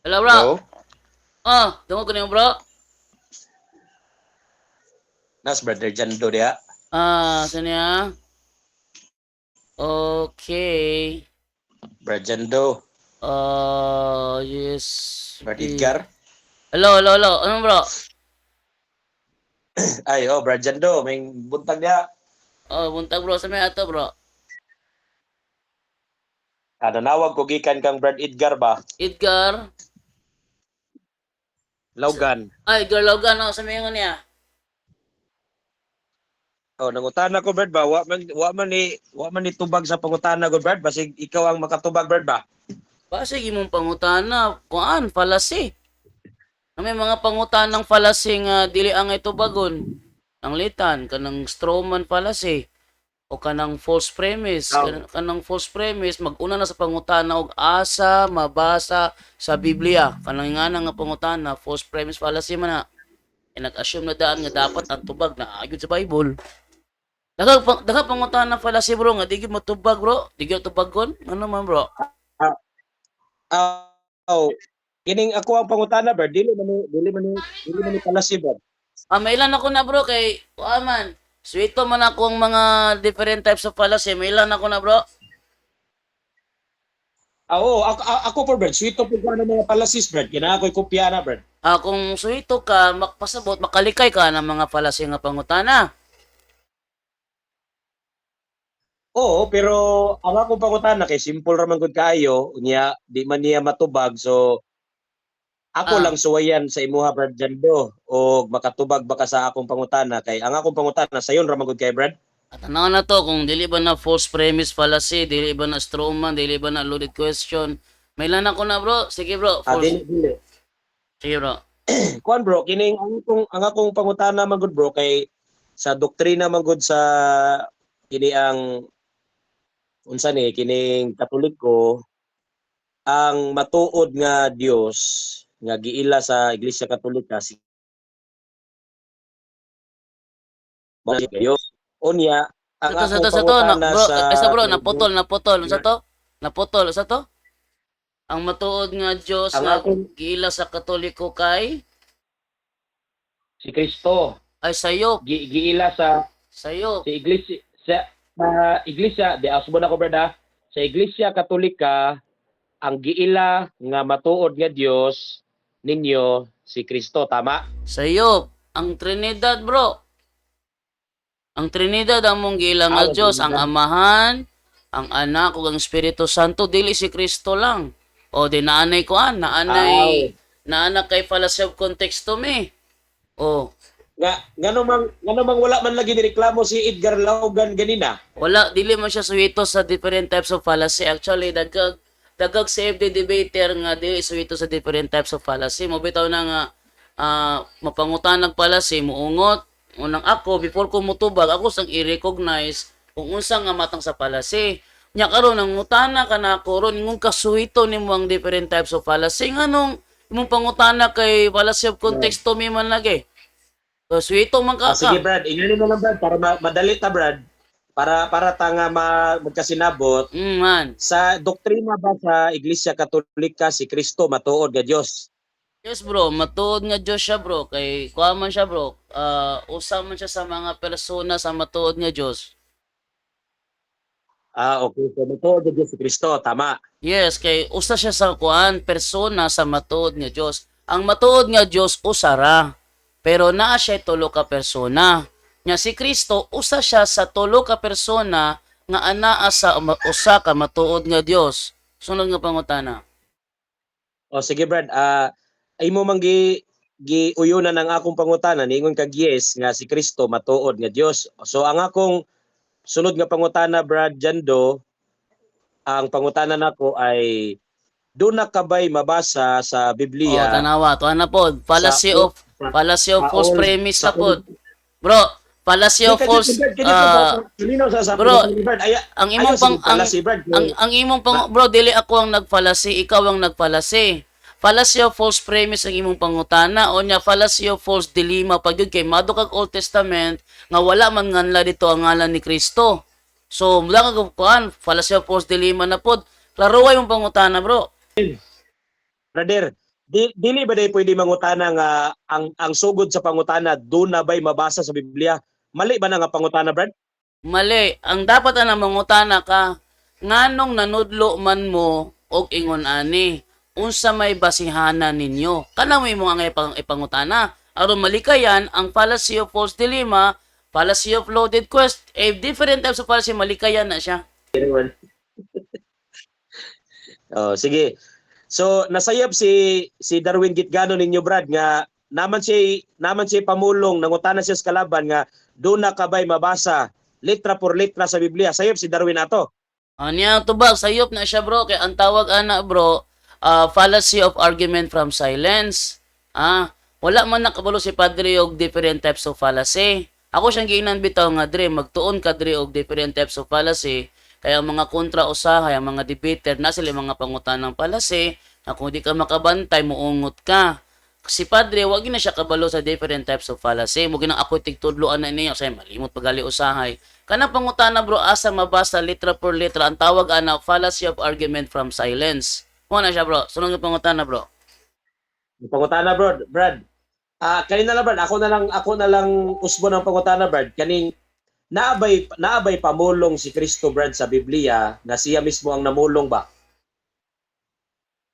Hello, bro. Hello? Tunggu ko niyo, bro. Nas brother Jando dia. Saan niya? Okay. Brother Jando. Yes. Brother Edgar. Hello. Ano, bro? Ay, Brother Jando. May buntag dia. Buntag, bro. Sa may ato, bro. Nanawag ko gikan kang Brad Edgar ba? Edgar. Laugan. Edgar Logan, no? Sa may nga niya. Nangutana ko Brad ba? Wa man ni tubag sa pangutana ko Brad. Basig ikaw ang makatubag Brad ba? Sige mong pangutana. Kuan, falasi. May mga pangutanang falasi nga dili ang ito bagon. Ang litan, kanang strawman falasi. O kanang false premise. Kanang false premise, mag-una na sa pangutana og asa, mabasa sa Biblia. Kanang nga pangutana, false premise fallacy man na. Nag-assume na daan nga dapat ang tubag na agad sa Bible. Daghang pangutana fallacy bro nga di gyud matubag bro. Di gyud tubagon. Ano man bro? Ah, ah, oh. Kining ako ang pangutana Brad. Dili man ni palasi Brad. Mailan ako na bro kay man. Sweeto man akong mga different types of fallacy. Mailan ako na bro. Ako po Brad. Sweet po ko ng mga palasis Brad. Kina ako'y kopya na Brad. Kung sweeto ka, makpasabot, makalikay ka ng mga fallacy nga pangutana. Oo, pero ang akong pangutana kay simple ra man gud kaayo, unya di man niya matubag so ako Ah, lang suwayan sa imuha Brad Jando o makatubag baka sa akong pangutana kay ang akong pangutana sayon ra man gud kay Brad. At tanaw na to kung dili ba na false premise fallacy, dili ba na strawman, dili ba na loaded question. May lan ako na bro. Sige bro, false. Dili. Sige bro. Kuan bro, kining ang akong pangutana man gud bro kay sa doktrina man gud sa kini ang unsa ni kining Katoliko ang matuod nga Dios nga giila sa Iglesia Katolika si Dios. Unya ang akong Sa to, na, pangutana bro, sa bro, naputol. Sa to? Naputol, sa to? Ang matuod nga Dios ang nga akong giila sa Katoliko kay si Kristo ay sayop, giila sa sayop. iglesia di asbo na ko brada sa Iglesia Katolika ang giila nga matuod nga Dios ninyo si Kristo tama. Sayop. Ang Trinidad bro. Ang Trinidad ang mong giila nga Dios, ang Amahan, ang Anak ug ang Espiritu Santo dili si Kristo lang. O di naanay ko naana kay fallacy of context to me. O Nga wala man lagi nireklamo si Edgar Laugan ganina. wala dili man siya suwito sa different types of fallacy. Actually dagag save the debater nga dili suwito sa different types of fallacy. Mo bitaw na nga mapangutanag fallacy muungot unang ako before ko mutubag ako sang i-recognize kung unsa nga matang sa fallacy. Nya karon ang ngutana ka na ako ron ingong kasuhito nimo ang different types of fallacy nganong imong pangutana kay fallacy of context to me man lagi. So, suwito man ka Sige Brad, ingani mo lang Brad para madali ta Brad. Para tanga magkasinabot Man. sa doktrina ba sa Iglesia Katolika si Kristo matuod nga Dios. Yes bro, matuod nga Diyos siya bro. Kay kuha man siya bro. Usa man siya sa mga persona sa matuod nga Diyos. Okay. So matuod nga Dios si Kristo, tama. Yes, kay usa siya sa kuan persona sa matuod nga Diyos. Ang matuod nga Diyos usa ra. Pero naa siya tulo ka persona. Nya si Kristo usa siya sa tulo ka persona nga anaa sa usa ka matuod nga Diyos. Sunod nga pangutana. Sige Brad, ay mo man giuyunan ang akong pangutana niingon kag yes nga si Kristo matuod nga Dios. So ang akong sunod nga pangutana Brad Jando, ang pangutana nako ay do na kabay mabasa sa Biblia Tanawa, to na pod. sa Fallacy of false old premise sa na pod. Bro, fallacy of false bro, ang imong ang imong pang bro dili ako ang nagfallacy, ikaw ang nagfallacy. Fallacy of false premise ang imong pangutana o nya fallacy of false dilemma pag yun kay madto kag Old Testament nga wala man nganla dito ang ngalan ni Kristo. So, mula kag kuan, fallacy of false dilemma na pod. Klaro way mong pangutana, bro. Brother, Dili ba day pwede mangutana nga ang sugod sa pangutana do na ba'y mabasa sa Biblia? Mali ba na nga pangutana, Brad? Mali. Ang dapat na mangutana ka, nganong nanudlo man mo og ingon ani, unsa may basihanan ninyo. Kana mo ang ipangutana. Aron malikayan ang fallacy of false dilemma, fallacy of loaded quest, different types of fallacy, malikayan na siya. Oh, sige. So nasayap si Darwin Gitgano ninyo, Brad, nga naman siya pamulong nangutana siya sa kalaban nga do na kabay mabasa letra por letra sa Biblia. Sayop si Darwin ato. Anya tubag sayop na siya bro kay ang tawag ana bro fallacy of argument from silence. Wala man nakabalo si Padre og different types of fallacy. Ako siyang giinan bitaw nga dre magtuon ka dre og different types of fallacy. Kaya ang mga kontra usahay, ang mga debater na sila mga pangutanang fallacy na kung di ka makabantay muungot ka. Si Padre, wag na siya kabalo sa different types of fallacy. Mo ginang ako tigtudloan na niya say malimot pagali usahay. Kana pangutana bro asa mabasa letra por letra ang tawag ana fallacy of argument from silence. Mo na siya bro. Sunod nga pangutana bro. Pangutana, Brad. Kanina lang, Brad, ako na lang usbo ng pangutana, Brad. Kaning naabay pamulong si Kristo, Brad, sa Biblia na siya mismo ang namulong ba?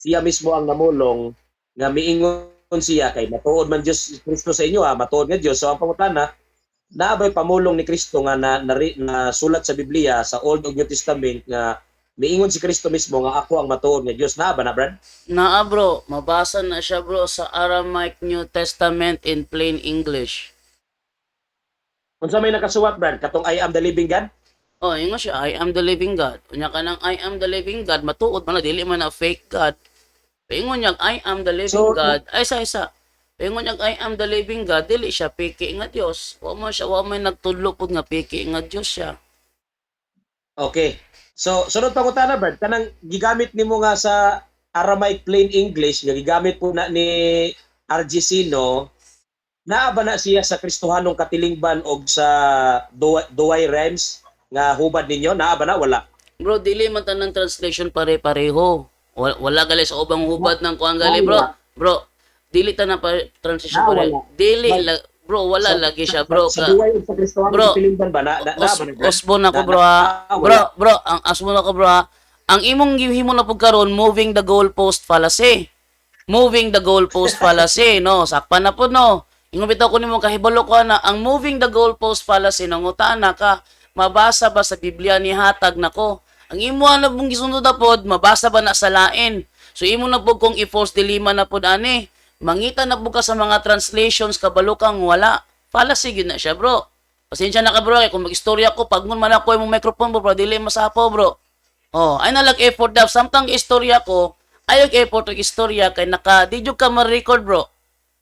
Siya mismo ang namulong nga miingon siya kay matuod man Dios Kristo sa inyo, matuod nga Dios. So ang pangutana, naabay pamulong ni Kristo nga na sulat sa Biblia sa Old ug New Testament nga miingon si Kristo mismo nga ako ang matuod nga Dios. Naa ba na, Brad? Naa bro, mabasa na siya bro sa Aramaic New Testament in plain English. Unsa may nakasuwat, Brad? Katong I am the living God? Oh, yun nga siya, I am the living God. Unya ka ng I am the living God, matuod man na, dili man na fake God. Paingon niya, I am the living So, God. Ay, isa. Paingon niya, I am the living God, dili siya piki nga Dios. Wa may nagtudlo pud nga piki nga Dios siya. Okay. So, sunod pangutana, Brad. Kanang gigamit nimo nga sa Aramaic plain English, nga gigamit po na ni Argesino, naa ba na siya sa Kristohanong katilingban og sa duway rhymes nga hubad ninyo? Naa ba na? Wala. Bro, dili man tanang translation pare-pareho. Wala gali sa ubang hubad ng kuang gali, bro. Bro, dili ta na translation pare. Wala. Dili bro, wala lagi siya, bro. Sa duway ug sa Kristohanong Bro, katilingban ba? Na ba na, Brad? Osbon ako, bro, ha. Bro, ang asbon ako, bro, ha. Ang imong gihimo na pagkaron, moving the goalpost fallacy. Moving the goalpost fallacy, no? Sakpan na po, no? Ingon bitaw ko nimo kahibalo ko na ang moving the goalpost fallacy nangutana ka mabasa ba sa Biblia ni hatag nako. Ang imo na pong gisunod na pod mabasa ba na sa lain. So imo na pud kung i-false dilemma na pod ani. Mangita na pud ka sa mga translations kabalo kang wala. Fallacy gyud na siya, bro. Pasensya na ka, bro, kay kung mag-istorya ko pag man ako imong microphone, bro, dili masapo, bro. Oh, ay nalag effort daw samtang istorya ko. Ayog effort og istorya kay di jud ka ma-record, bro.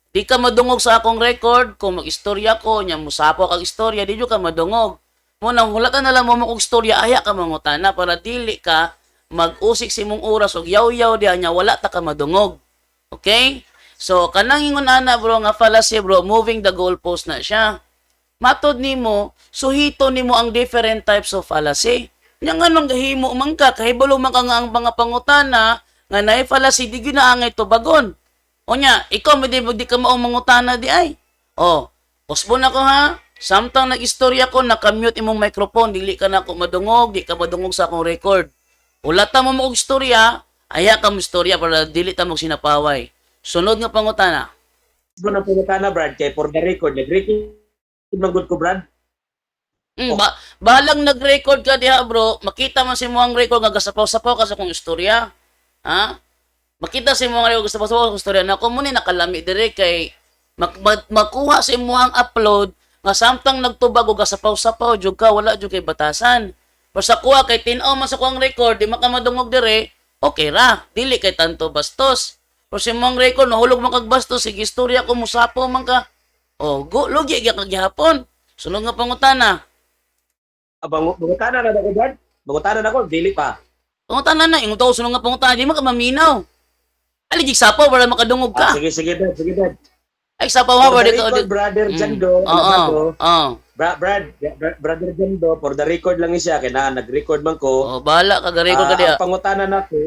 Di ka madungog sa akong record kung mag-istorya ko, nya musapo kag istorya, di ka madungog. Muna hulatan na lang mo kog istorya, aya ka mangutana para dili ka mag-usik si mong oras og yaw-yaw diha nya wala ta ka madungog. Okay? So kanang ingon ana bro nga fallacy bro, moving the goalpost na siya. Matod nimo, suhito nimo ang different types of fallacy. Nya nganong gahimo man ka kahibalo man ka nga ang mga pangutana nga naay fallacy di ginaangay to bagon. Onya, ikaw di ka mao mangutana di ay. Oh, posbon ako ha. Samtang nag-istorya ko, nakamute imong microphone, dili ka na ako madungog, di ka madungog sa akong record. Ulata mo mo og istorya, aya ka mo istorya para dili ta mo sinapaway. Sunod nga pangutana. Ano na pangutana, Brad? Kay for the record, nag-record magud ko, Brad. Bahalang nag-record ka diha bro, makita man si mo ang record nga gasapaw-sapaw ka sa akong istorya. Ha? Makita sa mga record sa pasaw ko storya na ko muni nakalami dire kay makuha sa imo ang upload nga samtang nagtubag og sapaw-sapaw jud ka wala jud kay batasan. Pero sa kuha kay tin-aw man sa kuang record di makamadungog dire, okay ra, dili kay tanto bastos. Pero sa imong record nahulog man kag bastos sige istorya ko musapo man ka. Oh, lugi gyud kag gihapon. Sunod nga pangutana. Pangutana na ako, Brad. Pangutana na ako, dili pa. Pangutana na, ingon daw sunod nga pangutana di man ka maminaw. Aligig sapo para makadungog ka. Sige, Brad. Ay sapo ha For para the record, Brother Jando, Brother Jando, for the record lang siya, kaya nag-record man ko. Oh, bahala ka record ka diha. Ang pangutana na ko,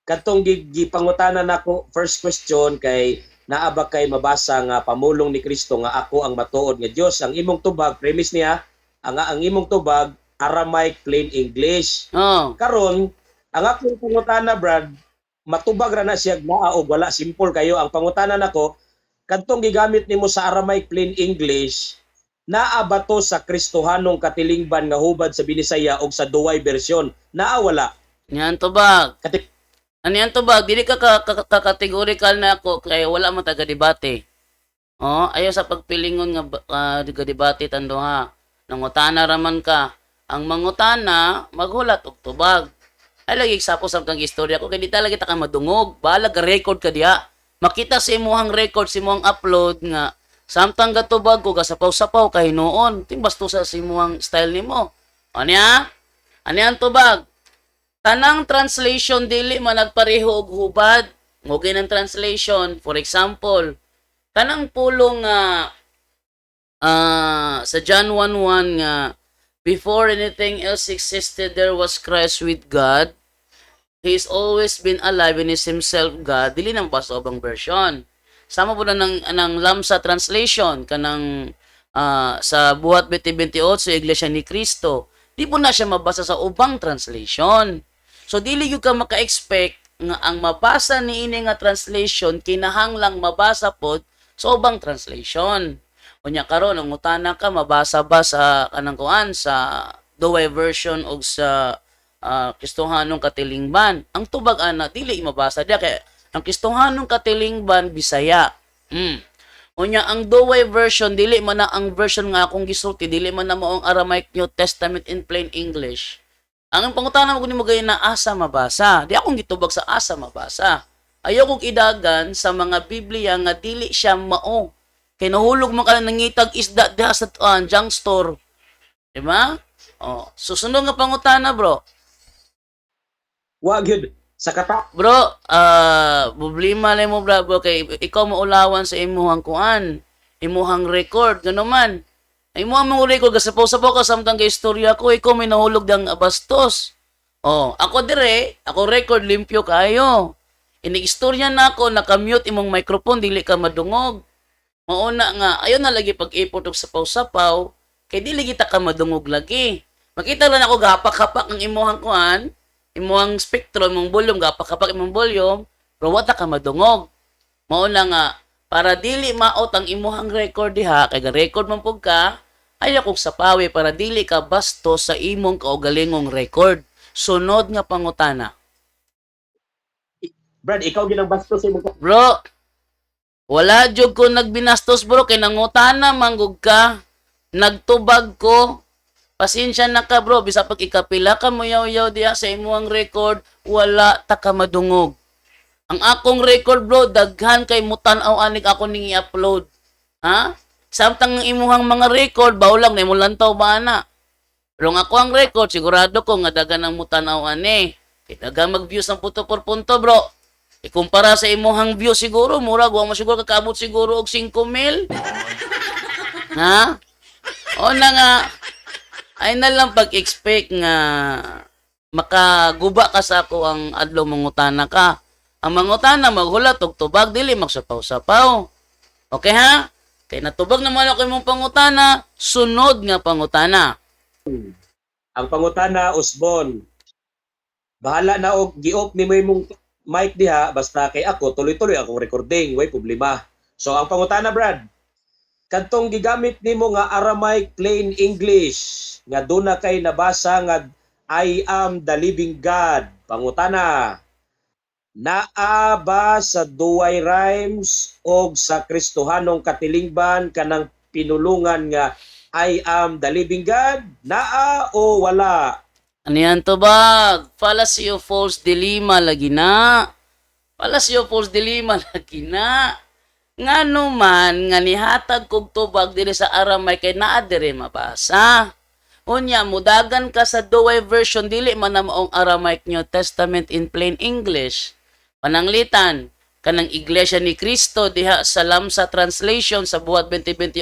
Katong gipangutanan nako first question kay naa ba kay mabasa nga pamulong ni Kristo nga ako ang matuod nga Dios. Ang imong tubag premise niya ang imong tubag Aramaic plain English. Oh. Karon ang akong pangutana Brad matubag ra na siya naa og wala simple kayo ang pangutana nako kadtong gigamit nimo sa Aramaic plain English naa ba to sa Kristohanong katilingban nga hubad sa Binisaya og sa duway bersyon naa wala Yan tubag. Kati- Ano yan tubag? Dili ka kategorikal na ako kaya wala man taga-debate. Oh, ayaw sa pagpilingon nga taga-debate tando ha. Nangutana raman ka. Ang mangutana maghulat og tubag. Ay lagi sapo sa kang istorya ko kay di talaga ta ka madungog. Bahala ka record ka diha. Makita sa imuhang record sa imuhang upload nga samtang gatubag ko gasapaw-sapaw kay noon. Ting basto sa imuhang style nimo. Ano ya? Ano yan tubag? Tanang translation dili man nagpareho og hubad. Mugay ng translation. For example, tanang pulong sa John 1:1 nga before anything else existed there was Christ with God. He's always been alive and is himself God. Dili nang pasobang version. Sama po na ng Lamsa translation kanang sa Buhat 2028 Iglesia ni Cristo. Di po na siya mabasa sa ubang translation. So dili gyud ka maka-expect nga ang mabasa niini nga translation kinahanglang mabasa pod sa ubang translation. Unya karon ang utana ka mabasa ba sa kanang kuan sa Douay version og sa Kristohanong katilingban. Ang tubag ana dili mabasa diya kay ang Kristohanong katilingban Bisaya. Unya ang Douay version dili man na ang version nga akong gisulti dili man na mao ang Aramaic New Testament in plain English. Ang pangutana mo nimo gay na asa mabasa. Di akong gitubag sa asa mabasa. Ayaw kong idagan sa mga Biblia nga dili siya mao. Kay nahulog man ka nangitag isda diha sa junk store. Di ba? Oh, susunod nga pangutana, bro. wa gyud sa kata Bro, problema lang mo bro kay ikaw maulawan sa imuhang kuan, imuhang record, gano man. Imuhang mong record kasi sa ka samtang kay istorya ko, ikaw may nahulog dang abastos. Oh, ako dire, ako record limpyo kayo. Inig-istorya na ako, nakamute imong microphone, dili ka madungog. Mauna nga, ayaw na lagi pag-ipot og sapaw-sapaw, kay dili kita ka madungog lagi. Makita lang ako gapak-hapak ang imuhang kuan, imuhang spektro, imong volume, gapak-hapak imong volume, pero wata ka madungog. Mauna nga, para dili maot ang imuhang record diha, kay record man pug ka, ayaw kong sapawi para dili ka basto sa imong kaugalingong record. Sunod nga pangutana. Brad ikaw gyud ang bastos sa imong Bro, wala jud ko nagbinastos bro, kay nangutana manggug ka, nagtubag ko, pasensya na ka bro, bisa pag ikapila ka mo yaw-yaw diha sa imuhang record, wala ta ka madungog. Ang akong record bro, daghan kay mutan-aw anig ako ning i-upload. Ha? Samtang imuhang mga record, bawlang na imong lantaw ba na? Pero ang ako ang record, sigurado ko nga daghan ang mutan-aw ani. Kay daghan mag-views ng punto por punto bro. Ikumpara sa imuhang view siguro, murag wa mo siguro kakaabot siguro og 5,000. Ha? O na nga, ay na lang pag-expect nga makaguba ka sa ako ang adlaw mangutana ka. Ang mangutana maghulat og tubag dili magsapaw-sapaw. Okay ha? Kay natubag naman ako imong pangutana, sunod nga pangutana. ang pangutana Usbon. Bahala na og gi-off ni mo imong mic diha basta kay ako tuloy-tuloy akong recording, way problema. So ang pangutana Brad, kadtong gigamit nimo nga Aramaic plain English nga duna kay nabasa nga I am the living God. Pangutana, naa ba sa duway rhymes o sa Kristohanong katilingban kanang pinulungan nga I am the living God? Naa o wala? Ano yan tubag? Fallacy of false dilemma lagi na. Fallacy of false dilemma lagi na. Nga naman, nga nihatag kog tubag diri sa Aramay kay naa diri mabasa. Unya, mudagan ka sa Douay version, dili man na maong Aramaic New Testament in plain English. Pananglitan, kanang Iglesia ni Cristo diha sa Lamsa translation sa Buhat 2028.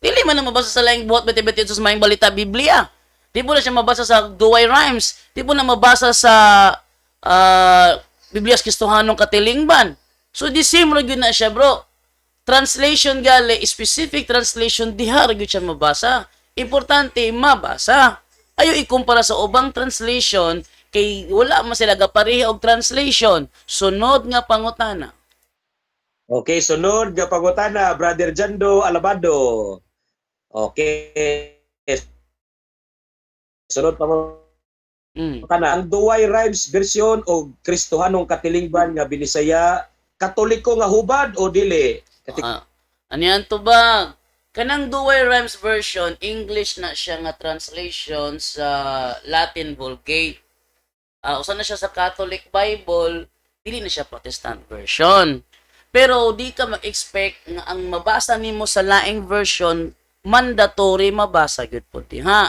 Dili man na mabasa sa laing Buhat 2028 sa maing balita Biblia. Di po na siya mabasa sa Douay Rhymes. Di po na mabasa sa Biblia sa Kristohanong katilingban. So the same ra gyud na siya, bro. Translation gali, specific translation diha ra gyud siya mabasa. Importante mabasa. Ayo ikumpara sa ubang translation kay wala man sila gapareha og translation. Sunod nga pangutana. Okay, sunod nga pangutana, Brother Jando Alabado. Okay. Sunod pangutana, ang Duway Rhymes version o Kristohanong katilingban nga binisaya, Katoliko nga hubad o dili? Ano yan to ba? Kanang Duway Rhymes version, English na siya nga translation sa Latin Vulgate. Usa na siya sa Catholic Bible, dili na siya Protestant version. Pero di ka mag-expect nga ang mabasa nimo sa laing version, mandatory mabasa gyud po diha.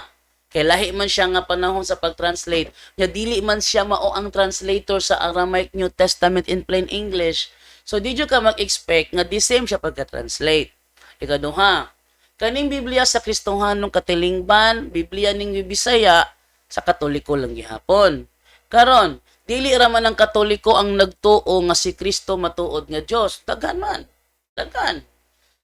Kay lahi man siya nga panahon sa pag-translate, nya dili man siya mao ang translator sa Aramaic New Testament in plain English. So di ka mag-expect nga the same siya pagka-translate. Ikaduha, kaning Biblia sa Kristohanong katilingban, Biblia ning Bisaya sa Katoliko lang gihapon. Karon, dili ra man ang Katoliko ang nagtuo nga si Kristo matuod nga Dios. Daghan man. Daghan.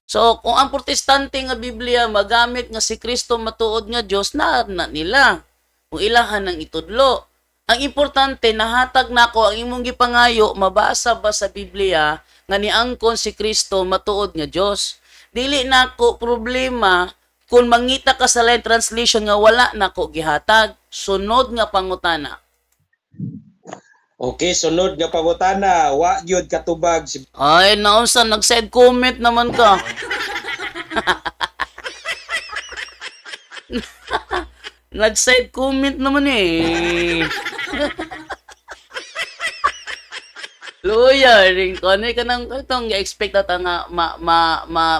So, kung ang Protestante nga Biblia magamit nga si Kristo matuod nga Dios, na nila. Kung ilahan ng itudlo. Ang importante, nahatag nako ang imong gipangayo, mabasa ba sa Biblia nga niangkon si Kristo matuod nga Dios. Dili nako problema kung mangita ka sa lain translation nga wala nako gihatag. Sunod nga pangutana. Okay, sunod nga pangutana, wa gyud katubag si Ay, naunsa, nag-side comment naman ka. Nag-side comment naman eh. Luya, ring ko ka nang itong expect ata nga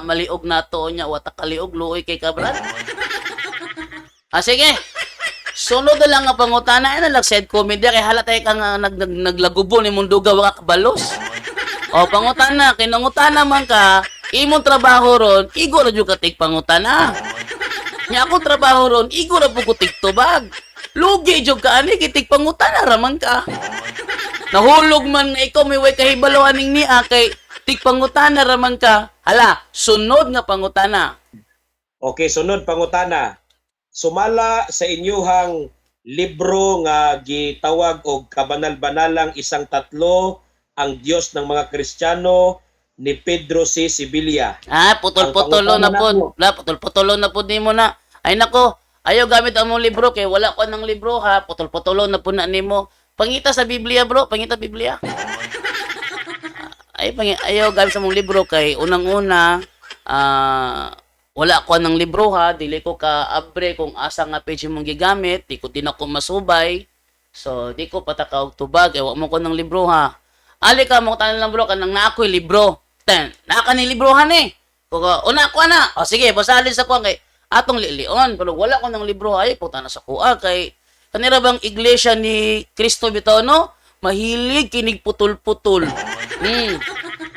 maliog na to nya wata kaliog luoy kay kabran. Sige. Sunod na lang nga pangutana ay nag-side comment kay halata ka nga naglagubo ni munduga wa ka balos. O pangutana, kinangutana man ka, imong trabaho ron, igo ra jud ka tig pangutana. Nya ako trabaho ron, igo ra po ko tig tubag. Lugi jud ka ani kitig pangutana ra man ka. Nahulog man nga ikaw may way kahibalo aning niya kay tig pangutana ra man ka. Hala, sunod nga pangutana. Okay, sunod pangutana. Sumala sa inyuhang libro nga gitawag og kabanal-banalang isang tatlo, ang Dios ng mga Kristiyano ni Pedro C. Sibilia. Putol-putulo na po. Putol-putulo na po di mo na. Ay nako, ayaw gamit ang mong libro kay wala ko ng libro ha. Putol-putulo na po na nimo. Pangita sa Biblia bro, pangita Biblia. Ayaw gamit sa mong libro kay unang-una wala ko ng libro ha, dili ko ka abre kung asa nga page mong gigamit, di ko din ako masubay. So, di ko patakaw tubag, ewa mo ko ng libro ha. Ali ka mo tanan lang bro, kanang na ako'y libro. Naka ni librohan eh. Una ako na. O sige, basalin sa kuha kay atong lilion. Pero wala ko ng libro ay puta na sa kuha kay kanira bang iglesia ni Cristo bitaw no? Mahilig kinig putol-putol.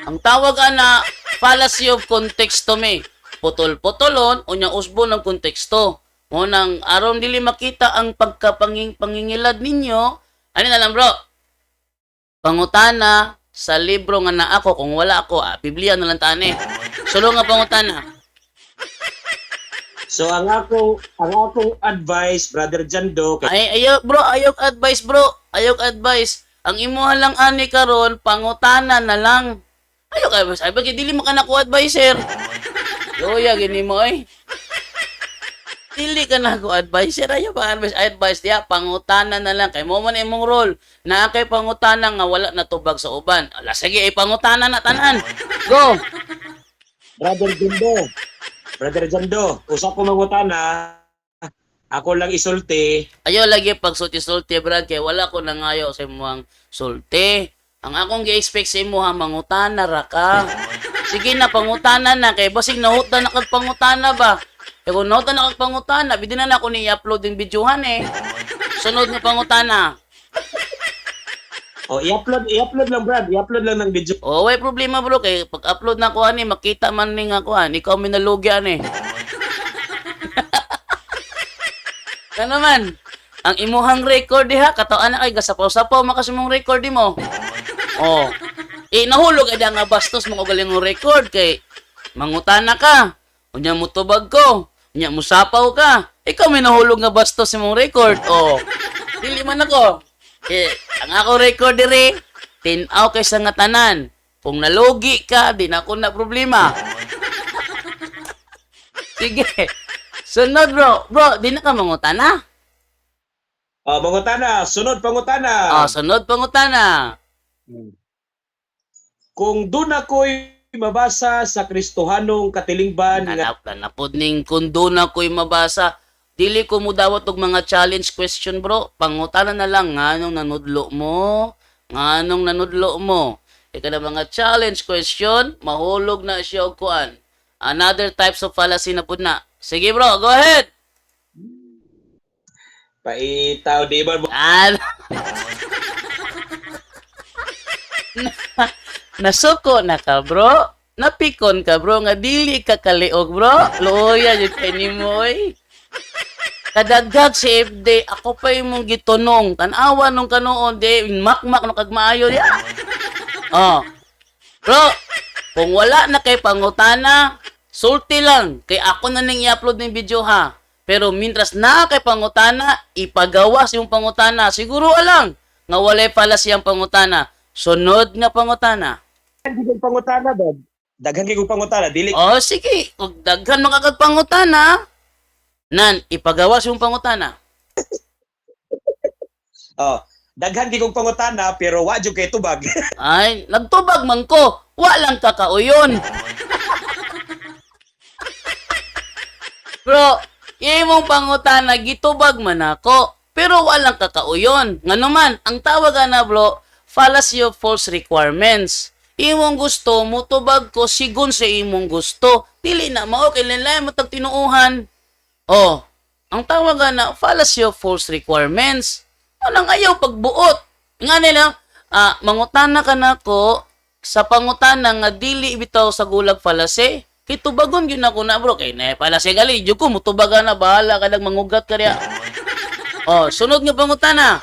Ang tawag ana fallacy of contextome. Putol-putolon unya usbo ng konteksto. Mo nang aron dili makita ang pangingilad ninyo. Ano na lang bro? Pangutana sa libro nga na ako kung wala ako, Biblia na lang tani. Sulo nga pangutana. So ang akong advice, Brother Jando, Ayaw advice bro. Ayaw advice. Ang imuha lang ani karon pangutana na lang. Ayaw advice. Ay bagay dili mo ka na ko adviser. Yoya gini mo eh. Dili ka na ko adviser. Ayaw pa advice diya pangutana na lang kay mo man imong role. Na kay pangutana nga wala na tubag sa uban. Ala sige pangutana na tanan. Go. Brother Jando, usap ko mangutana. Ako lang isulti. Ayaw lagi pag sulti brad kay wala ko nangayo sa imong sulti. Ang akong gi-expect sa imo ha mangutana ra ka. Sige na pangutana na kay basig nahutan na kag pangutana ba. Kay kung nahutan na kag pangutana, bidi na ako ni i-upload yung videohan eh. Sunod nga pangutana. I-upload lang Brad, i-upload lang ng video. Way problema bro kay pag-upload na ko ani makita man ning ako ikaw minalugyan eh. Ano man? Ang imuhang record diha katawan na kay gasapaw-sapaw makasimong record mo. Oh. Nahulog ada nga bastos mo galing mo record kay mangutana ka. Unya mo tubag ko. Unya mo sapaw ka. Ikaw may nahulog nga bastos sa mong record. Oh. Dili man ako. Ang ako record dire, tinaw kay sa nga tanan. Kung nalugi ka, di na ako na problema. Sige. Sunod bro. Bro, di na ka mangutana? Pangutana, sunod pangutana. Sunod pangutana. Kung doon ako'y mabasa sa Kristohanong katilingban nga Nanapod ning kundo na ko'y mabasa. Dili ko mo dawat og mga challenge question bro. Pangutana na lang nganong nanudlo mo. Nganong nanudlo mo. Ika na mga challenge question, mahulog na siya og kuan. Another types of fallacy na pud na. Sige bro, go ahead. paitaw di ba? Nasuko na ka bro. Napikon ka bro nga dili ka kaliog bro. Loya jud kay nimo oy. Kadagdag si FD, ako pa imong gitunong. Tanawa nung kanoon di makmak no kag maayo ya. Bro, kung wala na kay pangutana, sulti lang kay ako na ning i-upload ng video ha. Pero mintras na kay pangutana, ipagawas yung pangutana. Siguro alang nga walay pala siyang pangutana. Sunod nga pangutana. Daghan kong pangutana ba? Daghan kong pangutana dili. Sige, kung daghan makagad pangutana, nan ipagawas yung pangutana. Daghan kong pangutana pero wa jud kay tubag. Ay, nagtubag man ko. Walang kakauyon. Bro, imong pangutana gitubag man ako. Pero walang kakauyon. Nga naman, ang tawag na bro, fallacy of false requirements. Imong gusto, mutubag ko sigun sa imong gusto. Dili na mao kay lain mo tag tinuuhan. Ang tawag na fallacy of false requirements. Anong ayaw pagbuot. Nga nila, mangutana ka na ko sa pangutana nga dili bitaw sa gulag fallacy. Kay tubagon yun ako na bro. Kay na fallacy gali. Diyo ko, mutubaga na. Bahala ka nang mangugat ka rin. Sunod nga pangutana.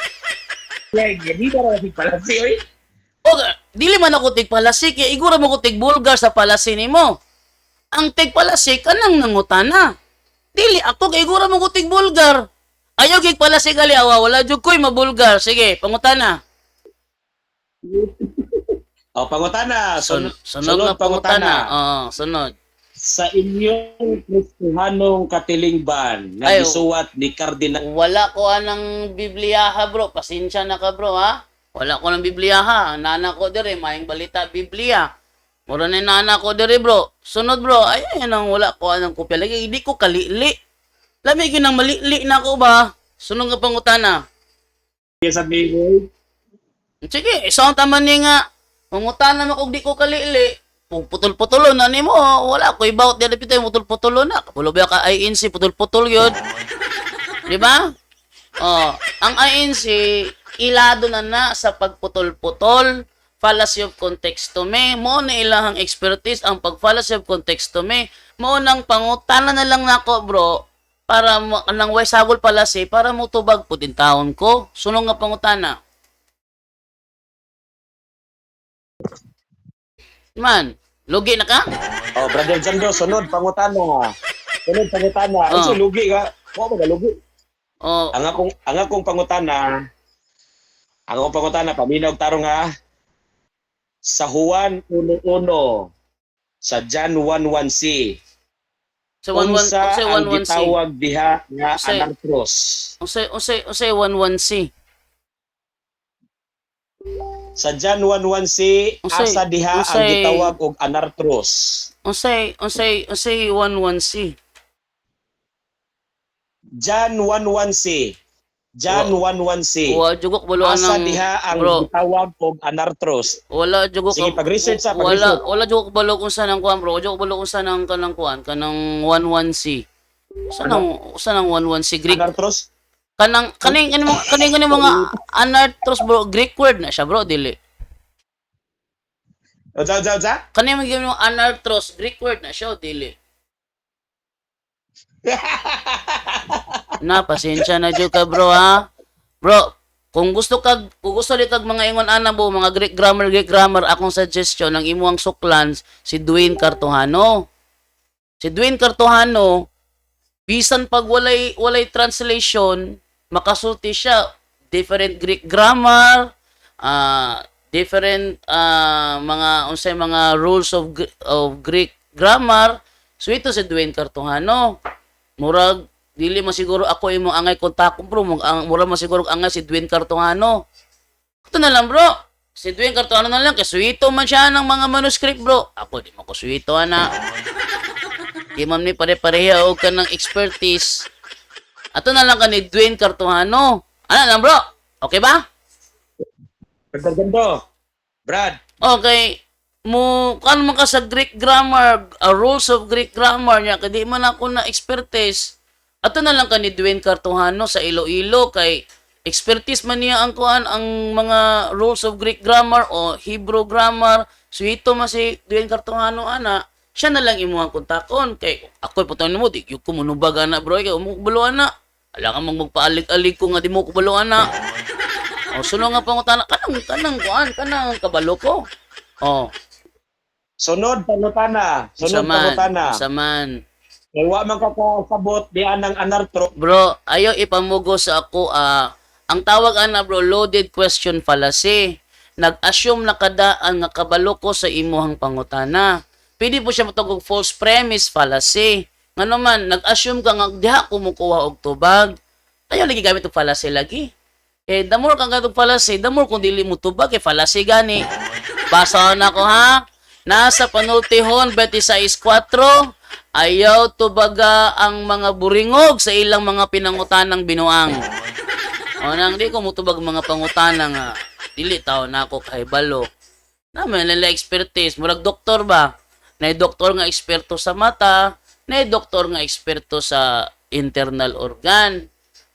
Di ba rin fallacy oy? Dili man ako tig fallacy. Kaya igura mo ko tig bulgar sa fallacy nimo. Ang tig fallacy ka nang nangutana. Dili ako kay igura mo ko tig bulgar. Ayaw kay fallacy gali awa. Wala dyan ko'y mabulgar. Sige, pangutana. Pangutana. Sunod nga pangutana. Sunod. Sa inyong Kristohanong katilingban nga gisuwat ni Kardinal. Wala ko anang Bibliyaha bro. Pasensya na ka bro ha. Wala ko ng Bibliyaha. Ang nana ko dire, mayang balita Biblia. Mura na yung nana ko dire bro. Sunod bro, ay ang wala ko anang kopya. Lagi, hindi ko kalili. Lamig yun ang malili na ko ba? Sunod nga pangutana. Yes, amigo. Sige, isang taman ni nga. Pangutana mo kung di ko kalili. Kung putol-putulon na ni mo, wala ko ibawat diyan dito yung putol-putulon na. Kapulobya ka INC, putol-putol yun. Di ba? Ang INC, ilado na sa pagputol-putol, fallacy of contextume, mo na ilahang expertise ang pag-fallacy of contextume, mo nang pangutana na lang nako bro, para nang way sagol fallacy, para mo tubag po din taon ko. Sunong nga pangutana. Man, lugi na ka? Brother Jando, sunod pangutana. Sunod pangutana. Ano lugi ka? Wa ba lugi? Ang akong pangutana, paminaw tarong ha. Sa Juan 1:1, sa John 1:1c. Sa 1:1 ang gitawag diha nga anartros. Unsay 1:1c? Sa John 1:1c, asa diha ang gitawag og anartros. Unsay 1:1c? John 1:1c. John 1:1c. Wa jugok buluan asa ng diha ang bro. gitawag og anartros. Wala jugok. Sige, pag-research sa pag-research. Wala jugok balog unsa nang kuan bro. Jugok balog unsa nang kanang kuan, kanang 1:1c. Usa nang 1:1c Greek? Anartros? Kaning mga anartros bro, Greek word na siya bro, dili. Za? Kaning mga anartros, Greek word na siya, dili. Na, pasensya na jud ka bro ha. Bro, Kung gusto di kag mga ingon ana mo, mga Greek grammar, akong suggestion ang imuang suklan si Dwayne Cartojano. Si Dwayne Cartojano, bisan pag walay translation, makasulti siya different Greek grammar, different mga unsay mga rules of Greek grammar. So ito si Dwayne Cartojano. Murag dili man siguro ako imong angay kontak bro, murag man siguro angay si Dwayne Cartojano. Ito na lang bro. Si Dwayne Cartojano na lang kay suwito man siya ng mga manuscript bro. Ako di mo ko suwito ana. Di man ni pare-pareha og kanang expertise. Ato na lang ka ni Dwayne Cartojano. Ano lang bro? Okay ba? Ganda. Brad, Okay. Kan man ka sa Greek grammar, rules of Greek grammar niya, kadi man ako na expertise. Ato na lang ka ni Dwayne Cartojano sa Iloilo kay expertise man niya ang kuan ang mga rules of Greek grammar o Hebrew grammar. So ito man si Dwayne Cartojano ana, siya na lang imuhang kontakon kay ako puton nimo di ko munubag ana bro kay umubulo ana. Ala ka magpaalig-alig ko nga di mo ko bulo ana. O suno nga pangutana kanang kuan kanang kabalo ko. Oh, sunod pangutana. Sunod pangutana. saman. Kay wa man ka kasabot di anang anartro. Bro, ayo ipamugo sa ako ang tawag ana bro loaded question fallacy. Nag-assume na kadaan nga kabalo ko sa imuhang pangutana. Pwede po siya matugog false premise fallacy. Nga naman, nag-assume ka nga diha kumukuha og tubag. Ayo lagi gamit og fallacy lagi. Eh, the more kang gatong fallacy, the more kung dili mo tubag, eh, fallacy gani. Basa na ko ha. Nasa panultihon 26:4, ayaw tubaga ang mga buringog sa ilang mga pinangutanang binuang. O nang di ko mutubag mga pangutana nga, dili tao na ako kahibalo. Naman nila expertise, murag doktor ba? Na doktor nga eksperto sa mata, na doktor nga eksperto sa internal organ.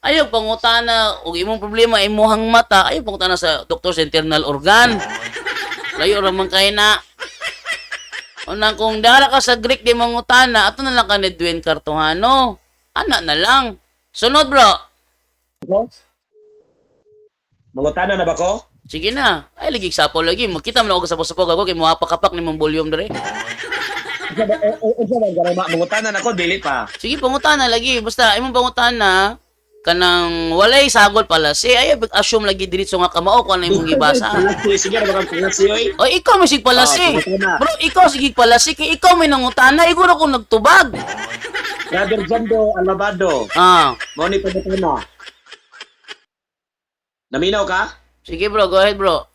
Ayaw pangutana, og imong problema imuhang mata, ayaw pangutana sa doktor sa internal organ. Layo raman kay na. Unang kung dara ka sa Greek di mangutana, ato na lang ka ni Dwayne Cartojano. Ana na lang. Sunod bro. Mangutana na ba ko? Sige na. Ay lagi sapo lagi. Makita mo na ako sa sapos ako kay muhapak-kapak ni mong volume dere. Mangutana na ko dili pa. Sige pangutana lagi. Basta imong pangutana kanang walay sagol pala si ay assume lagi diretso nga kamao ko ano imong gibasa. Sige na bang pangasi oy. O ikaw may sig pala si. Bro, ikaw sige pala si kay ikaw may nangutana iguro ko nagtubag. Brother Jando Alabado. Mo ni pangutana. Naminaw ka? Sige bro, go ahead bro.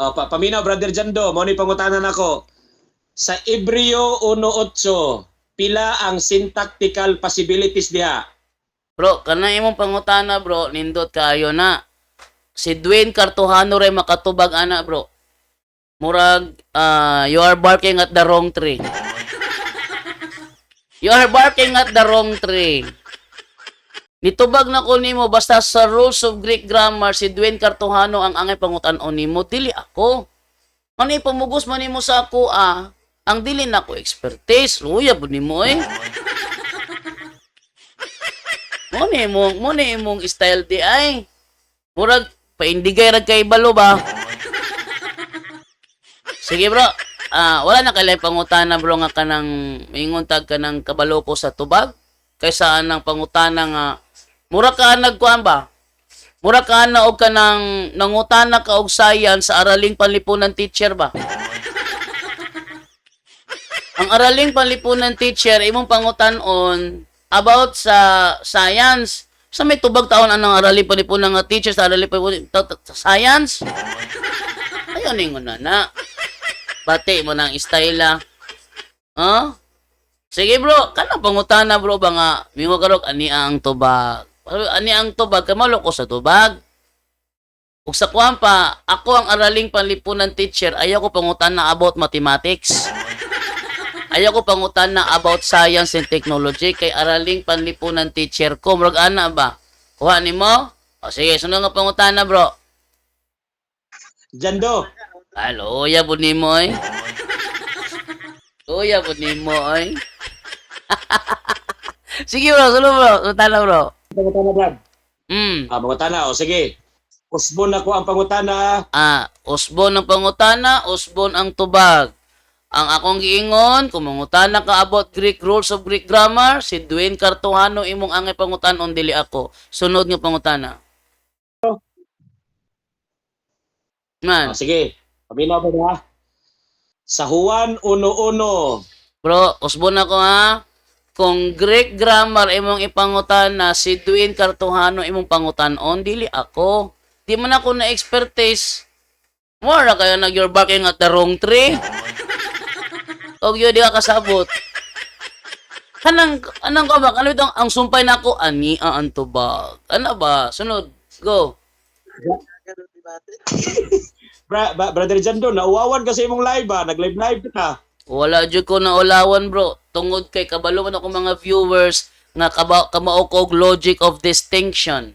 Paminaw Brother Jando, mo ni pangutana nako. Sa Hebreo 1:8, pila ang syntactical possibilities diha? Bro, kana imong pangutana bro, nindot kayo na. Si Dwayne Cartojano ray makatubag ana bro. Murag you are barking at the wrong tree. You are barking at the wrong tree. Nitubag na ko nimo basta sa rules of Greek grammar si Dwayne Cartojano ang angay pangutan-on nimo, dili ako. Ano ipamugos man nimo sa ako ang dili na ko expertise. Luya po nimo eh. Mo ni imong style di ay. Murag paindigay rag kay balo ba. Sige bro. Wala na kay pangutana bro nga kanang ingon tag kanang kabalo ko sa tubag kaysa nang pangutana nga mura ka nagkuan ba? Mura ka na og kanang nangutana ka og science sa araling panlipunan teacher ba? Ang araling panlipunan teacher imong pangutan-on about sa science. Sa may tubag taon anang araling panlipunan nga teacher sa araling panlipunan sa science? Ayun ningon na. Bati mo nang istayla. Sige bro, kanang pangutana bro ba nga mimo karok ani ang tubag. Ani ang tubag kamalo ko sa tubag. Ug sa kuan pa, ako ang araling panlipunan teacher, ayaw ko pangutana about mathematics. Ayaw ko pangutana about science and technology kay araling panlipunan teacher ko. Murag ana ba? Kuha nimo? O sige, sunod nga pangutana bro. Jando. Hello, ya po nimo eh. Kuya po nimo eh. Sige bro, sunod bro. Pangutana bro. Pangutana Brad. Mm. Pangutana o sige. Usbon ako ang pangutana. Usbon ang pangutana, usbon ang tubag. Ang akong giingon, kung mangutana ka about Greek rules of Greek grammar, si Dwayne Cartuhano imong angay pangutanon dili ako. Sunod nga pangutana. Man, Sige, paminaw ba na? Sa Juan 1:1. bro, usbon ako ha. Kung Greek grammar imong ipangutana, si Dwayne Cartuhano imong pangutanon dili ako. Di man ako na expertise. Mora kayo nag you're barking at the wrong tree. Og yun di ka kasabot. Anang ka ba? Ano itong ang sumpay na ako? Ani ang tubag. Ano ba? Sunod. Go. Brother Jando, nauwawan ka sa imong live ba? Nag-live ka. Wala dyan ko na ulawan bro. Tungod kay kabalo man ako mga viewers nga kamao ko og logic of distinction.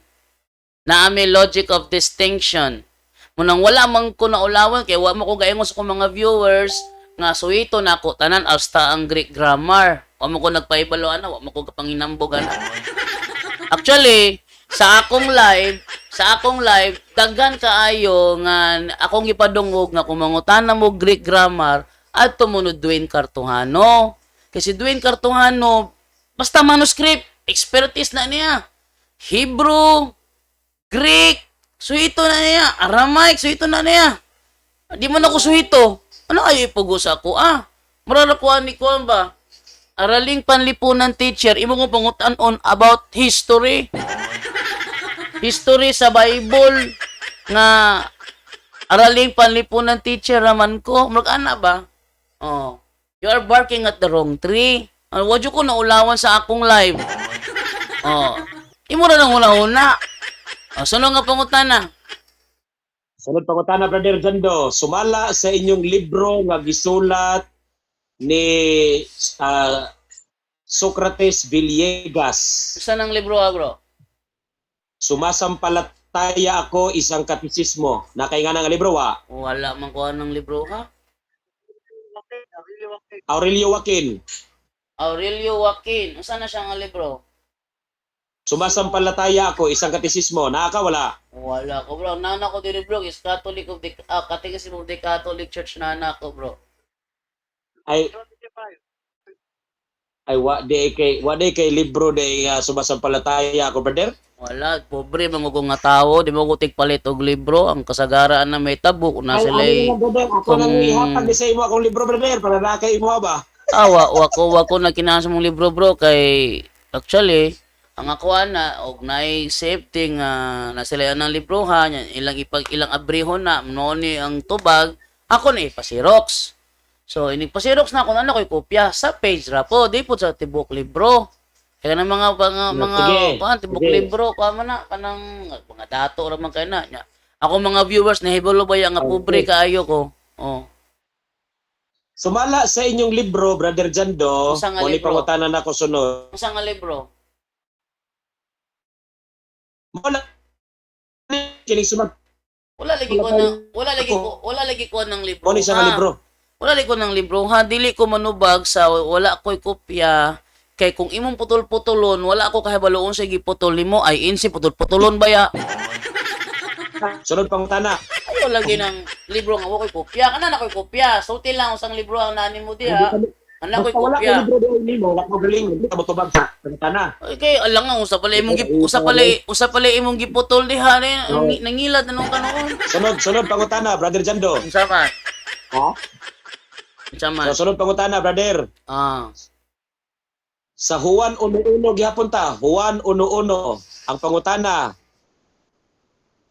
Naami logic of distinction. Munang wala man ko na ulawan kay wa mo ko gaingon sa akong mga viewers nga suwito na ako tanan hasta ang Greek grammar. Wa mo ko nagpaibalo ana, wa mo ko kapanginambog ana. Actually, sa akong live, daghan kaayo nga akong gipadungog nga kung mangutana mo Greek grammar at tumunod Dwayne Cartuhano. Kasi Dwayne Cartuhano, basta manuscript, expertise na niya. Hebrew, Greek, suhito na niya. Aramaic, suhito na niya. Di man ako suhito. Ano kayo ipugos ako? Mararakuan ni Kuan ba? Araling panlipunan teacher, imo kong pangutan-on about history. History sa Bible nga araling panlipunan teacher naman ko. Mag-ana ba? Oh. You are barking at the wrong tree. Wadyo ko naulawan sa akong live. Oh. Imo ra nang una-una. Sunod nga pangutana. Sunod pangutana, Brother Jando. Sumala sa inyong libro nga gisulat ni Socrates Villegas. Saan ang libro bro? Sumasampalataya ako isang katisismo. Nakainga nga libro wa? Wala man ko ng libro ha? Aurelio Joaquin. Aurelio Joaquin. Saan na siya nga libro? Sumasampalataya ako isang katisismo. Naka wala? Wala ko bro. Nana ko din bro is Catholic of the Catechism of the Catholic Church nana ko bro. Ay wa de kay libro de sumasampalataya ako, brother. Wala, pobre mga kong nga tao, di mo ko tigpalit og libro, ang kasagaran na may tabo, na sila Ako nang ihatag sa imo akong libro, brother, para na kay imo ba? wako na kinasa mong libro bro, kay actually, ang ako na, og naay safety nga, na sila ng libro ha, ilang abrihon na, noni ang tubag, ako na ipasirox. So, inigpasirox na ako, ano ko'y kopya sa page ra po, di po sa tibok libro. Kaya ng mga tibok libro, kama na, kanang mga dato ra man kay na. Ako mga viewers, nahibalo ba yung nga pobre kaayo ko? Oh. Sumala sa inyong libro, Brother Jando, Usa nga kung libro? pangutanan na ko sunod. Unsa nga libro? Wala kining sunod. Wala lagi ko ng libro. Kung isa nga libro. Wala lagi ko ng libro ha, dili ko manubag sa wala ko'y kopya. Kay kung imong putol-putulon, wala ako kahibaloon sa giputol nimo ay insi putol-putulon baya. Sunod pangutana. Ayo lagi ng libro nga ko'y kopya. Kana na ko'y kopya. Sulti lang usang libro ang nani mo diha. Ana ko'y Wala kopya. ko libro di nimo, wala ko galing, hindi ka motubag sa pangutana. Okay, alang nga usa pala imong giputol diha ni nangilad anong kanon. Sunod pangutana, Brother Jando. Unsa man? Ha? Unsa man? So, sunod pangutana, brother. Sa Juan 1:1 gihapon ta, Juan 1:1 ang pangutana.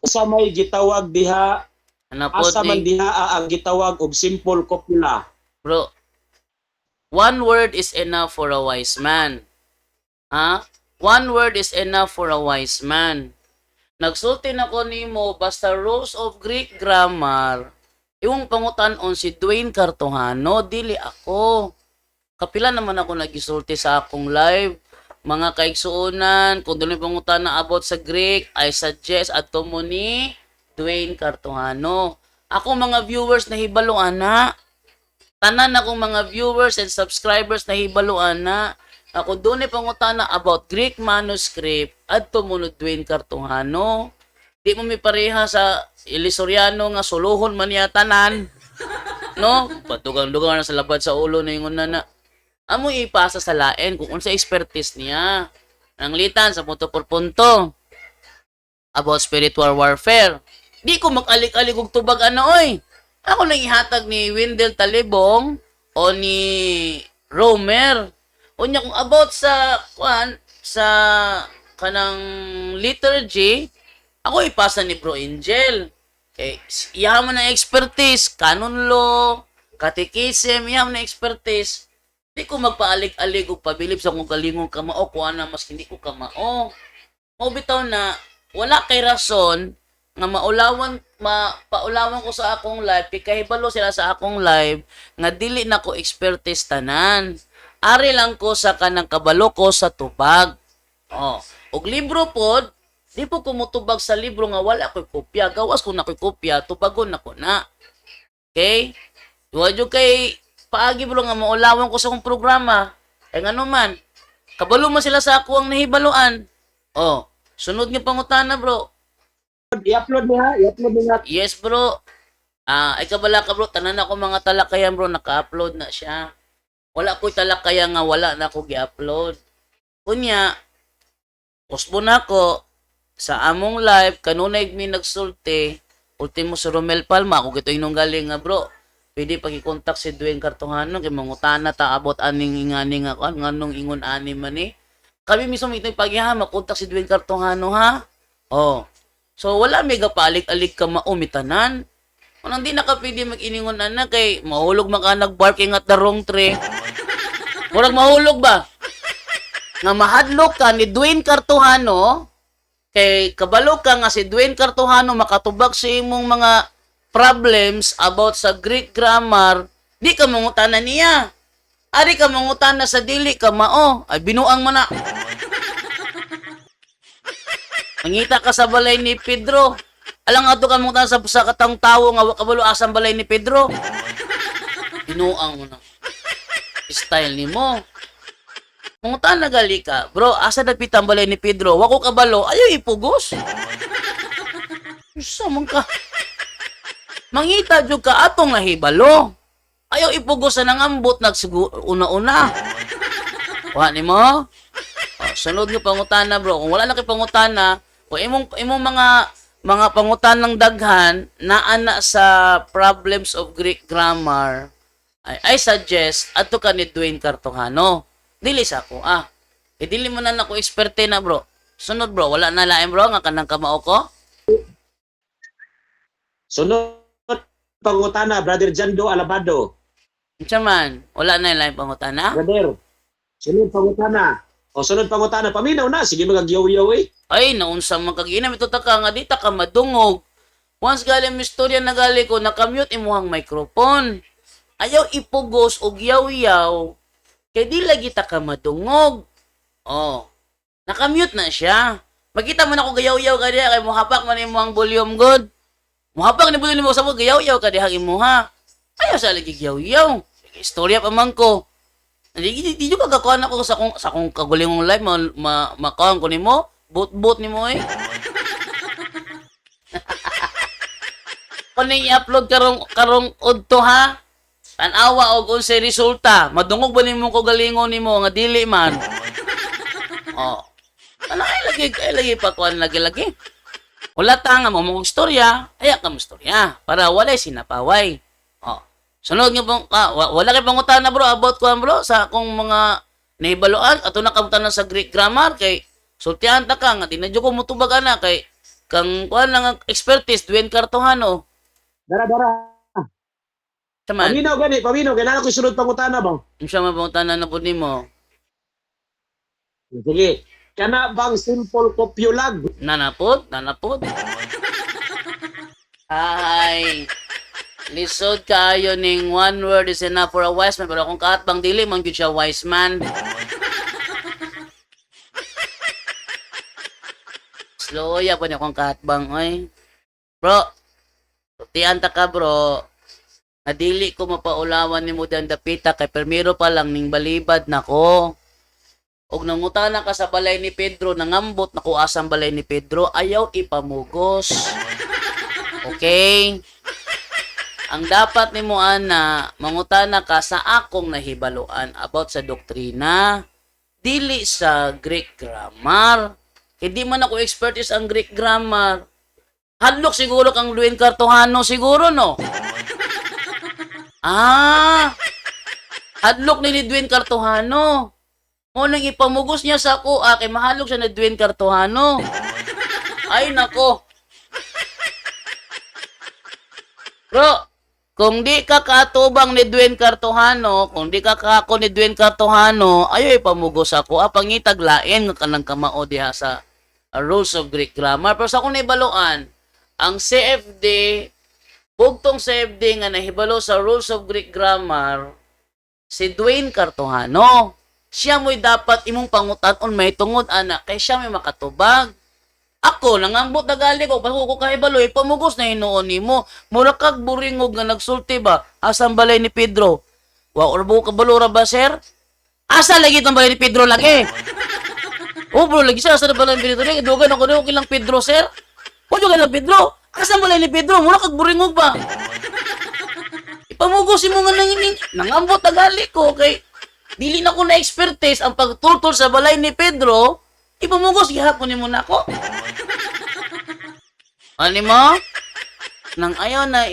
Usa may gitawag diha, Ano po asa man diha ang gitawag og simple copula. bro? One word is enough for a wise man. Ha? One word is enough for a wise man. Nagsulti na ko nimo basta rules of Greek grammar. Yung pangutan-on si Dwayne Cartuhano, dili ako. Kapila naman ako nagisulti sa akong live. Mga kaigsuunan, kung doon pangutan na about sa Greek, I suggest ato mo ni Dwayne Cartuhano. Ako mga viewers na hibaluan na. Tanan akong mga viewers and subscribers na hibaluan na. Ako doon pangutan na about Greek manuscript at tumunod Dwayne Cartuhano. Di mo mi pareha sa Ilisoriano nga suluhon man niya tanan. No? Patugang-dugang na sa labad sa ulo na yung na. Amo ipasa sa lain kung unsa expertise niya. Ang litan sa punto por punto about spiritual warfare. Di ko mag-alik-alik og tubag ano oy. Ako nang ihatag ni Wendell Talibong o ni Romer. Unya kung about sa sa kanang liturgy, ako ipasa ni Bro Angel. Iya man ang expertise, canon law, catechism, iya man ang expertise. Di ko magpaalik-alik og pabilib sa kung galingong kamao, kuha na mas hindi ko kamao. Mo bitaw na, wala kay rason nga paulawan ko sa akong live, pikahibalo sila sa akong live, nga dili na ko expertise tanan. Ari lang ko sa kanang kabalo ko sa tubag. Og libro pod, di po kumutubag sa libro nga wala ko'y kopya. Gawas ko na ko'y kopya, tubagon na ko na. Okay? Duwadyo kay paagi bro nga maulawan ko sa akong programa. Nga naman, kabalo man sila sa ako ang nahibaluan. Sunod nga pangutana bro. I-upload mo ha, i-upload mo nga. Yes bro. Ay kabala ka bro, tanan ako mga talakayan bro, naka-upload na siya. Wala ko'y talakaya nga wala na ko gi-upload. Kunya, usbo na ko sa among live, kanunay mi nagsulti, ultimo si Romel Palma, kung ito inong galing nga bro, pwede pag-i-contact si Dwayne Cartongano, kay mangutana ta abot aning ingani nga kan, nganong ingon ani man ni. Kami mismo ito pag-ihama, contact si Dwayne Cartongano ha. So wala may gapalik-alik ka maumitanan. Kung hindi na ka pwede mag-iningon na kay mahulog man ka nag-barking at the wrong tree. Murag mahulog ba? Nga mahadlok ka ni Dwayne Cartongano, kay kabalo ka nga si Dwayne Cartongano makatubag sa imong mga problems about sa Greek grammar, di ka mangutana niya. Ari ka mangutana sa dili ka mao, ay binuang mo na. Mangita ka sa balay ni Pedro. Alang ato ka mangutana sa katang tawo nga kabalo asang balay ni Pedro. Binuang mo na. Style ni mo. Mangutana gali ka, bro, asa dapit ang balay ni Pedro? Wako kabalo, ayaw ipugos. Sa man ka. Mangita jud ka atong nahibalo. Ayaw ipugos na nangambot una-una. Wa ni mo? Sunod nga pangutana bro. Kung wala na kay pangutana, kung imong mga pangutanang daghan na ana sa problems of Greek grammar, I suggest ato ka ni Dwayne Cartongano. Dili sa ako dili mo na nako experte na bro. Sunod bro, wala na lain bro nga kanang kamao ko. Sunod pangutana, Brother Jando Alabado. Unsa man, wala na lain pangutana? Brother, sunod pangutana. Sunod pangutana, paminaw na. Sige magagyaw-yaw Ay, naunsa man kag-inam ito ta ka nga di ta ka madungog. Once galing istorya na gali ko, nakamute imuhang microphone. Ayaw ipugos og yaw-yaw. Kaya di lagi ta ka madungog. Nakamute na siya. Makita mo na ko gayaw-yaw ka diha, kay muhapak man imuhang volume good. Muhapak ni volume mo sa mo, gayaw-yaw ka diha imuha. Ayaw sa lagi gayaw-yaw. Istorya pa man ko. Di ka kakuan ako sa kung kagulingong live, makaon ko ni mo, boot ni mo Kung i-upload karong udto ha, tanawa og unsay resulta, madungog ba nimo ko galingon nimo nga dili man. Ay lagi pa kuan lagi. Wala ta nga mo istorya, aya ka mo istorya para walay sinapaway. Sunod nga bang wala kay pangutana bro about kuan bro sa akong mga nahibaluan ato na kabutan sa Greek grammar kay sultihan ta ka nga dinadyo ko motubag ana kay kang kuan lang expertise Dwayne Cartongano. Dara. Saman. Paminaw kailangan ko sunod pangutana ba? Unsa man pangutana na pud nimo? Sige. Kana bang simple copyulag? Nanapod. Ay. Lisod kaayo ning one word is enough for a wise man, pero kung kaatbang dili man gyud siya wise man. Slow ya pa niya kung kaatbang oy. Bro, tiyan ta ka bro. Nadili ko mapaulawan ni mo dan dapita kay permiro pa lang ning balibad nako. og nangutana ka sa balay ni Pedro, nangambot na kuasang balay ni Pedro, ayaw ipamugos. Okay? Ang dapat nimo ana, mangutana ka sa akong nahibaluan about sa doktrina, dili sa Greek grammar. Hindi man ako expertise ang Greek grammar. Hadlok siguro kang Luin Cartohano siguro, no? Hadlok ni Edwin Cartohano. O nang ipamugos niya sa ako, kay mahalog siya ni Edwin Cartohano. Ay, nako. Bro, kung di ka katubang ni Edwin Cartohano, kung di ka kako ni Edwin Cartohano, ayaw ipamugos ako. Pangitag lain nga kanang kamao diha sa Rules of Greek Grammar. Pero sa akong naibaluan, ang CFD, bugtong CFD nga nahibalo sa Rules of Greek Grammar, si Dwayne Cartohano. Siya mo'y dapat imong pangutan-on may tungod, anak, kay siya may makatubag. Ako, nangambot na gali ko, bago ko kahibalo, ipamugos na hinuon ni mo. Mura kag buringog nga nagsulti ba? Asang balay ni Pedro? Wa orbo ka balura ba, sir? Asa lagi itong balay ni Pedro lagi? Oh, bro, lagi siya, asa na balay ni Pedro lagi? Dugan ako na kilang Pedro, sir? O, dugan lang Pedro? Asang balay ni Pedro? Mura kag buringog ba? Ipamugos mo nga nangambot na gali ko, kay dili na ko na expertise ang pagtultol sa balay ni Pedro, ipamugos, gihapon ni mo na ako. Ano mo? Nang ayaw na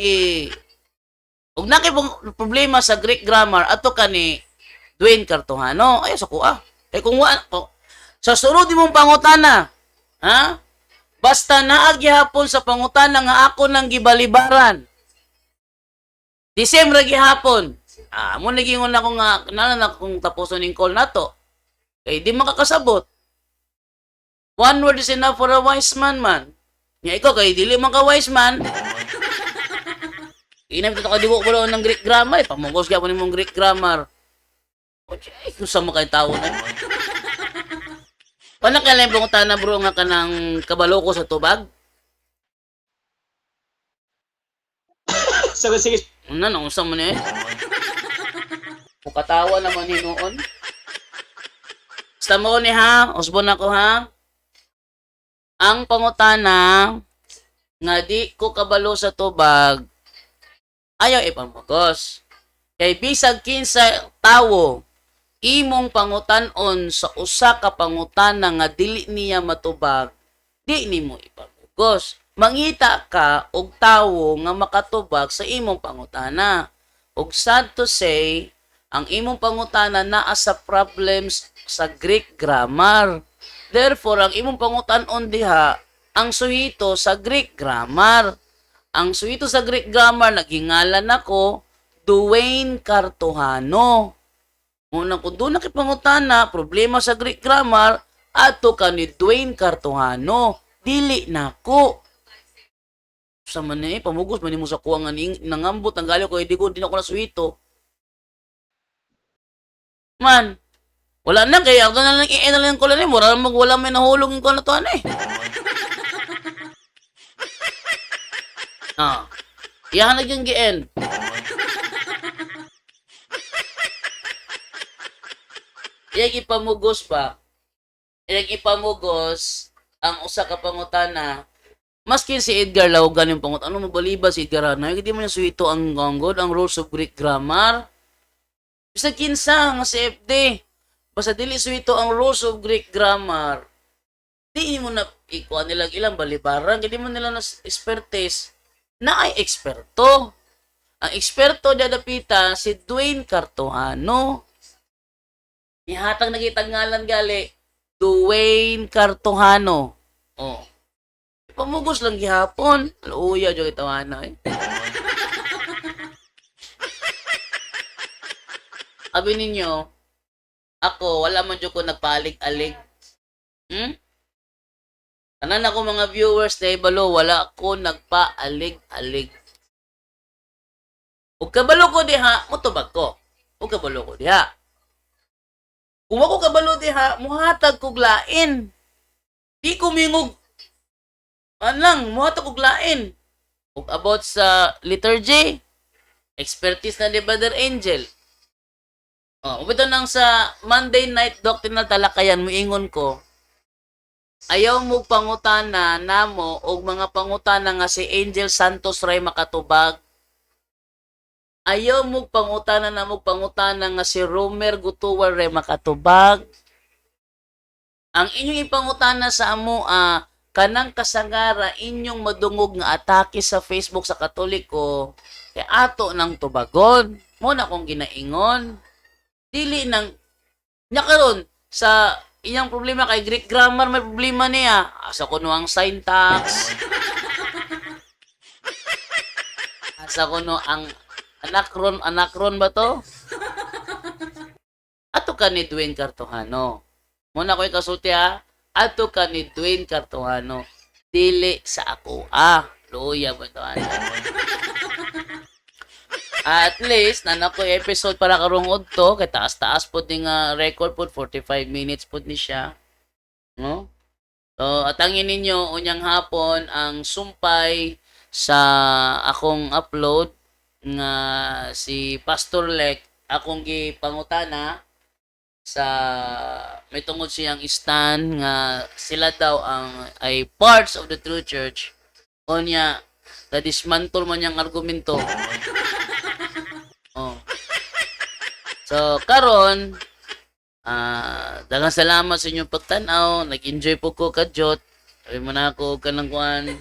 huwag na kayo problema sa Greek grammar, ato ka ni Dwayne Cartohano, ayaw sa kuha. Eh kung sa sunod mong pangutana, ha? Basta naagyahapon sa pangutana nga ako nang gibalibaran. Disyembre gihapon. Mo nagingon ako nga, nalan akong tapuson ng call na to. Kaya di makakasabot. One word is enough for a wise man, man. Nga ikaw, kaya dili man ka wise man. Inam ito ka dibo ko ng Greek grammar. Pamugos ka po ni mong Greek grammar. Okay, kung saan mo kayo tao na. Paano kailan yung pangutana bro nga ka ng kabalo ko sa tubag? Sige. Unsa mo niya eh? Mukatawa naman hinuon. Basta mo ni ha, usbon ako ha. Ang pangutana nga di ko kabalo sa tubag, ayaw ipamugos. Kay bisag kinsa tawo imong pangutan-on sa usa ka pangutana nga dili niya matubag, di nimo ipamugos. Mangita ka og tawo nga makatubag sa imong pangutana. Og sad to say, ang imong pangutana naa sa problems sa Greek grammar. Therefore, ang imong pangutan-on diha, ang suhito sa Greek grammar. Ang suhito sa Greek grammar, naghingalan ako, Dwayne Cartohano. Unang kung doon nakipangutana, problema sa Greek grammar, ato ka ni Dwayne Cartohano. Dili nako. Sa man pamugos man mo sa kuha nga nangambot ang gali ko, hindi ko din ako nasuhito. Man, wala na kaya ako na lang i-end na lang ko lang wala may nahulog ko na to iyahan na yung gi-end. Iyang ipamugos pa. Iyang ipamugos ang usa ka pangutana. Maskin si Edgar Laugan yung pangut. Ano mabaliba si Edgar Hanay? Hindi mo niya suhito ang gonggod, ang rules of Greek grammar. Bisa kinsa nga si FD. Basta dili suhito ang rules of Greek grammar. Di mo na ikuha nilang ilang balibaran. Hindi mo nila na expertise na ay eksperto. Ang eksperto dadapita si Dwayne Cartohano. Ihatag nagitag ngalan gali. Dwayne Cartohano. Oh. Pamugos lang gihapon. Luya jo itawana eh. Abi ninyo, ako wala man jud ko nagpalig-alig. Tanan ako mga viewers na ibalo, wala ako nagpaalig-alig. Ug kabalo ko diha, mutubag ko. Ug kabalo ko diha. Kung ako kabalo diha, muhatag kog lain. Di ko mingog anlang, muhatag og lain. Ug about sa liturgy, expertise na ni Brother Angel. Oh, ubito nang sa Monday Night Doctrinal Talakayan, muingon ko, ayaw mo pangutana namo og mga pangutana nga si Angel Santos Ray makatubag. Ayaw mo pangutana na mo pangutana nga si Romer Gutuwal Ray makatubag. Ang inyong ipangutana sa amo kanang kasangara inyong madungog nga atake sa Facebook sa Katoliko kay ato nang tubagon. Mo na kong ginaingon. Dili nang nya karon sa iyang problema kay Greek grammar may problema niya. Asa kuno ang syntax. Asa kuno ang anakron ba to? Ato ka ni Dwayne Cartojano. Muna ko ikasulti ha. Ato ka ni Dwayne Cartojano. Dili sa ako. Luya ba to? At least, nanako episode para karungod to. Kaya taas-taas po ding record po. 45 minutes po ni siya. No? So, atangin ninyo unyang hapon ang sumpay sa akong upload nga si Pastor Lek akong gipangutana sa may tungod siyang stand nga sila daw ay parts of the true church. Unya, na dismantle man niyang argumento. Oh. So, karon daghang salamat sa inyong pagtanaw. Nag-enjoy po ko kadjot. Sabi mo na ako kanang kuan.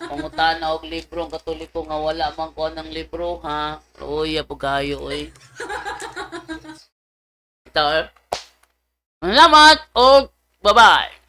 Pangutana og libro ang Katoliko nga wala man ko ng libro ha. Uy, po kayo oy. Ito. Salamat o bye-bye.